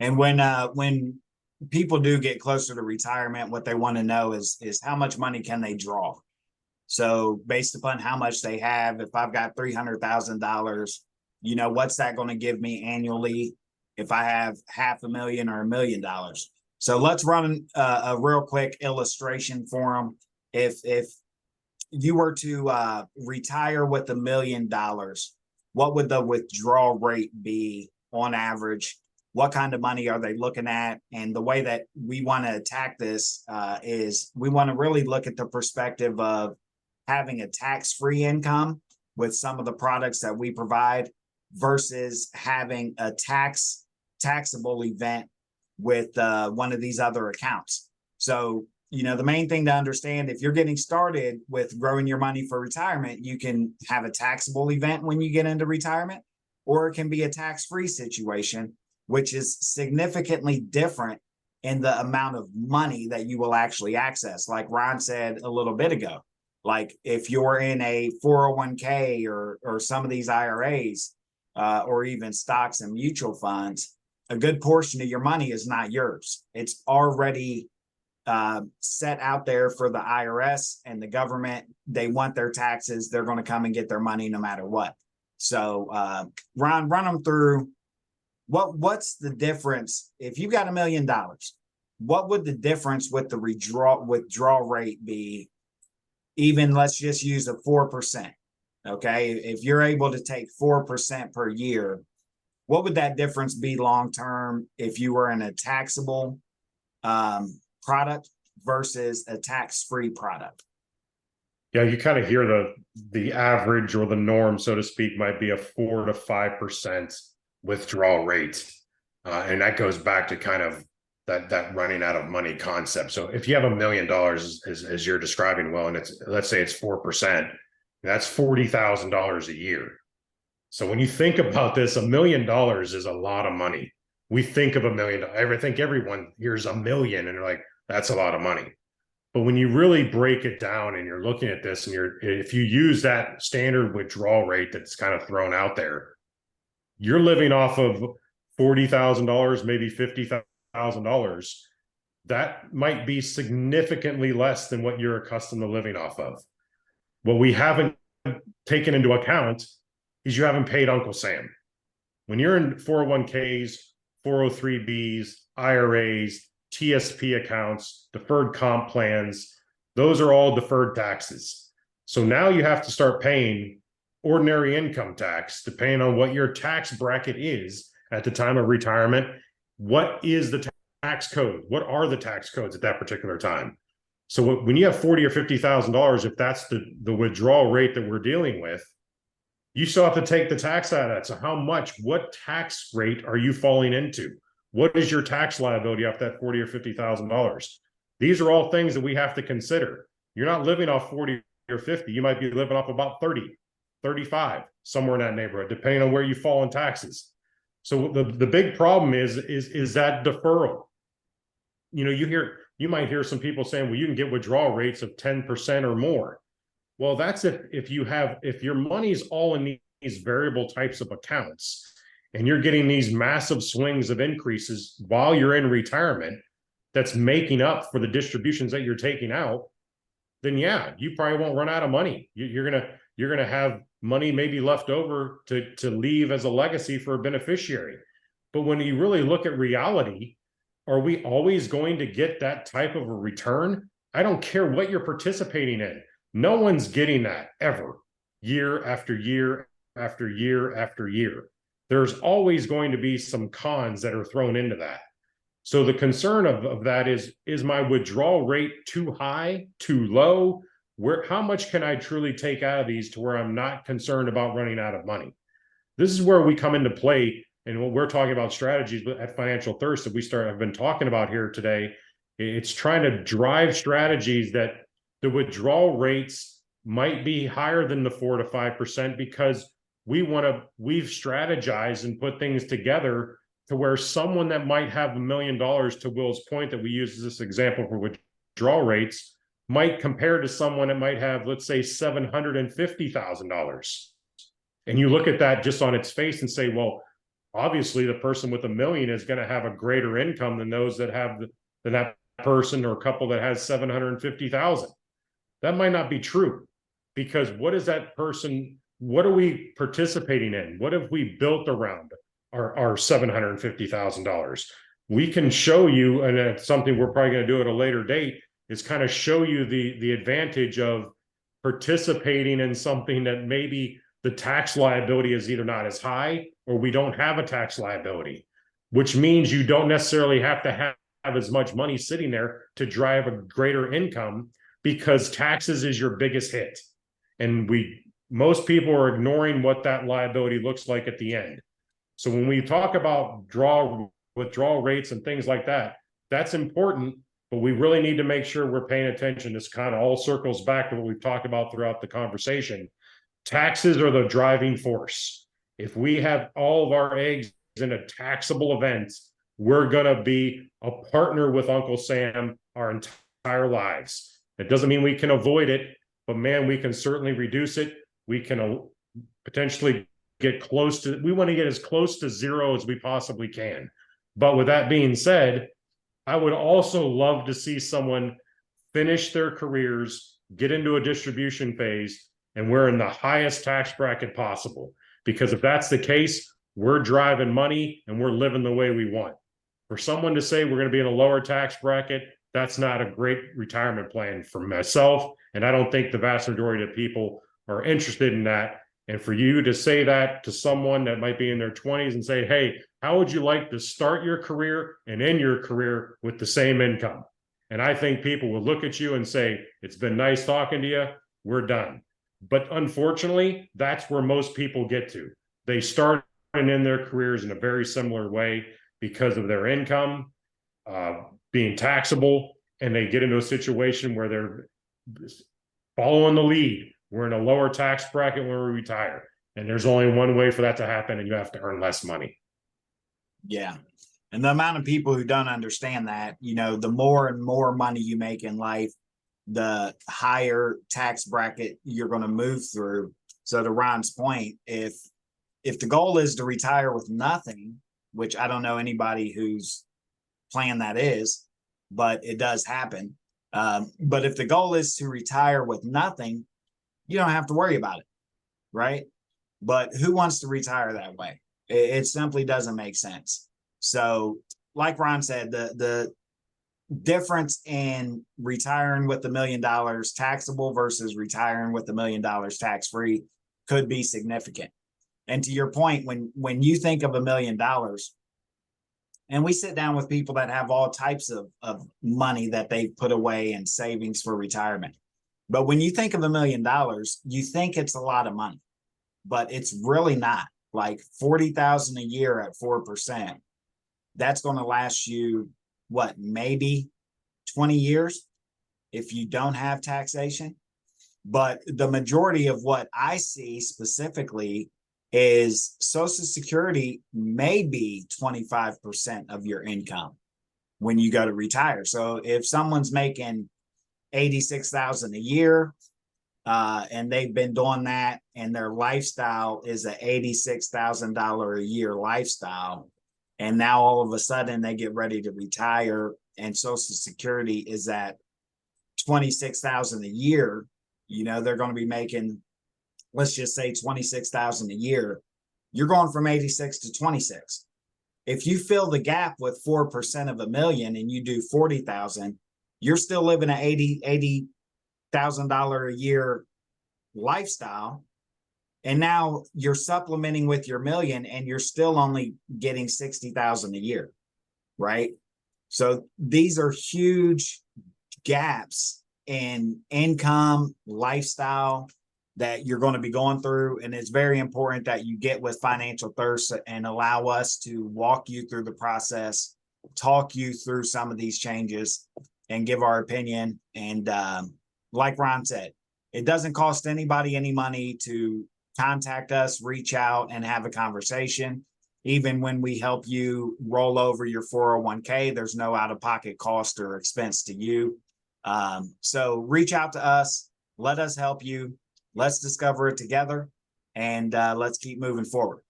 And when people do get closer to retirement, what they want to know is how much money can they draw. So based upon how much they have, if I've got $300,000, what's that going to give me annually if I have $500,000 or $1,000,000? So let's run a real quick illustration for them. If you were to retire with $1,000,000, what would the withdrawal rate be on average? What kind of money are they looking at? And the way that we want to attack this is we want to really look at the perspective of having a tax-free income with some of the products that we provide versus having a taxable event with one of these other accounts. So, the main thing to understand, if you're getting started with growing your money for retirement, you can have a taxable event when you get into retirement, or it can be a tax-free situation, which is significantly different in the amount of money that you will actually access. Like Ron said a little bit ago, like if you're in a 401k or some of these IRAs or even stocks and mutual funds, a good portion of your money is not yours. It's already set out there for the IRS and the government. They want their taxes. They're going to come and get their money no matter what. So Ron, run them through what's the difference if you got $1,000,000. What would the difference with the withdrawal rate be? Even let's just use a 4%. Okay, if you're able to take 4% per year, what would that difference be long term if you were in a taxable product versus a tax-free product? Yeah, you kind of hear the average or the norm, so to speak, might be a 4 to 5% withdrawal rate, and that goes back to kind of that running out of money concept. So if you have $1,000,000 as you're describing, well, and let's say it's 4%, that's $40,000 a year. So when you think about this, $1,000,000 is a lot of money. We think of $1,000,000. I think everyone hears a million and they're like, that's a lot of money. But when you really break it down and you're looking at this, and if you use that standard withdrawal rate that's kind of thrown out there, you're living off of $40,000, maybe $50,000. That might be significantly less than what you're accustomed to living off of. What we haven't taken into account is you haven't paid Uncle Sam. When you're in 401ks, 403bs, IRAs, TSP accounts, deferred comp plans, those are all deferred taxes. So now you have to start paying ordinary income tax, depending on what your tax bracket is at the time of retirement. What is the tax code? What are the tax codes at that particular time? So when you have $40,000 or $50,000, if that's the withdrawal rate that we're dealing with, you still have to take the tax out of that. So what tax rate are you falling into? What is your tax liability off that $40,000 or $50,000? These are all things that we have to consider. You're not living off 40 or 50. You might be living off about 30, 35, somewhere in that neighborhood, depending on where you fall in taxes. So the big problem is that deferral. You might hear some people saying, well, you can get withdrawal rates of 10% or more. Well, that's if your money's all in these variable types of accounts and you're getting these massive swings of increases while you're in retirement, that's making up for the distributions that you're taking out, then yeah, you probably won't run out of money. You're gonna have money maybe left over to leave as a legacy for a beneficiary. But when you really look at reality, are we always going to get that type of a return? I don't care what you're participating in. No one's getting that ever, year after year after year after year. There's always going to be some cons that are thrown into that. So the concern of that is my withdrawal rate too high, too low? How much can I truly take out of these to where I'm not concerned about running out of money? This is where we come into play. And when we're talking about strategies at Financial Thirst that I've been talking about here today, it's trying to drive strategies that the withdrawal rates might be higher than the 4 to 5% because we've strategized and put things together to where someone that might have $1 million, to Will's point that we use as this example for withdrawal rates, might compare to someone that might have, let's say, $750,000. And you look at that just on its face and say, well, obviously the person with $1 million is going to have a greater income than those that have than that person or couple that has 750,000. That might not be true, because what is that person? What are we participating in? What have we built around our $750,000? We can show you, and it's something we're probably going to do at a later date, is kind of show you the advantage of participating in something that maybe the tax liability is either not as high, or we don't have a tax liability, which means you don't necessarily have to have as much money sitting there to drive a greater income, because taxes is your biggest hit. And most people are ignoring what that liability looks like at the end. So when we talk about withdrawal rates and things like that, that's important, but we really need to make sure we're paying attention. This kind of all circles back to what we've talked about throughout the conversation. Taxes are the driving force. If we have all of our eggs in a taxable event, we're going to be a partner with Uncle Sam our entire lives. It doesn't mean we can avoid it, but man, we can certainly reduce it. We can potentially get close to, we want to get as close to zero as we possibly can. But with that being said, I would also love to see someone finish their careers, get into a distribution phase, and we're in the highest tax bracket possible. Because if that's the case, we're driving money and we're living the way we want. For someone to say we're going to be in a lower tax bracket, that's not a great retirement plan for myself. And I don't think the vast majority of people are interested in that. And for you to say that to someone that might be in their 20s and say, hey, how would you like to start your career and end your career with the same income? And I think people will look at you and say, it's been nice talking to you. We're done. But unfortunately, that's where most people get to. They start and end their careers in a very similar way because of their income being taxable, and they get into a situation where they're following the lead. We're in a lower tax bracket when we retire. And there's only one way for that to happen, and you have to earn less money. Yeah. And the amount of people who don't understand that, the more and more money you make in life, the higher tax bracket you're going to move through. So to Ron's point, if the goal is to retire with nothing, which I don't know anybody whose plan that is, but it does happen. But if the goal is to retire with nothing, you don't have to worry about it, right? But who wants to retire that way? It simply doesn't make sense. So like Ron said, the difference in retiring with $1 million taxable versus retiring with $1 million tax-free could be significant. And to your point, when you think of $1 million, and we sit down with people that have all types of money that they put away in savings for retirement. But when you think of $1 million, you think it's a lot of money, but it's really not. Like $40,000 a year at 4%, that's going to last you what, maybe 20 years if you don't have taxation. But the majority of what I see specifically is Social Security may be 25% of your income when you go to retire. So if someone's making $86,000 a year, and they've been doing that, and their lifestyle is a $86,000 a year lifestyle, and now all of a sudden they get ready to retire, and Social Security is at $26,000 a year, they're going to be making, let's just say $26,000 a year. You're going from 86 to 26. If you fill the gap with 4% of $1 million and you do 40,000, you're still living an $80,000 a year lifestyle. And now you're supplementing with your $1 million and you're still only getting 60,000 a year, right? So these are huge gaps in income, lifestyle that you're going to be going through. And it's very important that you get with Financial Thirst and allow us to walk you through the process, talk you through some of these changes, and give our opinion. And like Ron said, it doesn't cost anybody any money to contact us, reach out, and have a conversation. Even when we help you roll over your 401k, there's no out-of-pocket cost or expense to you. So reach out to us. Let us help you. Let's discover it together, and let's keep moving forward.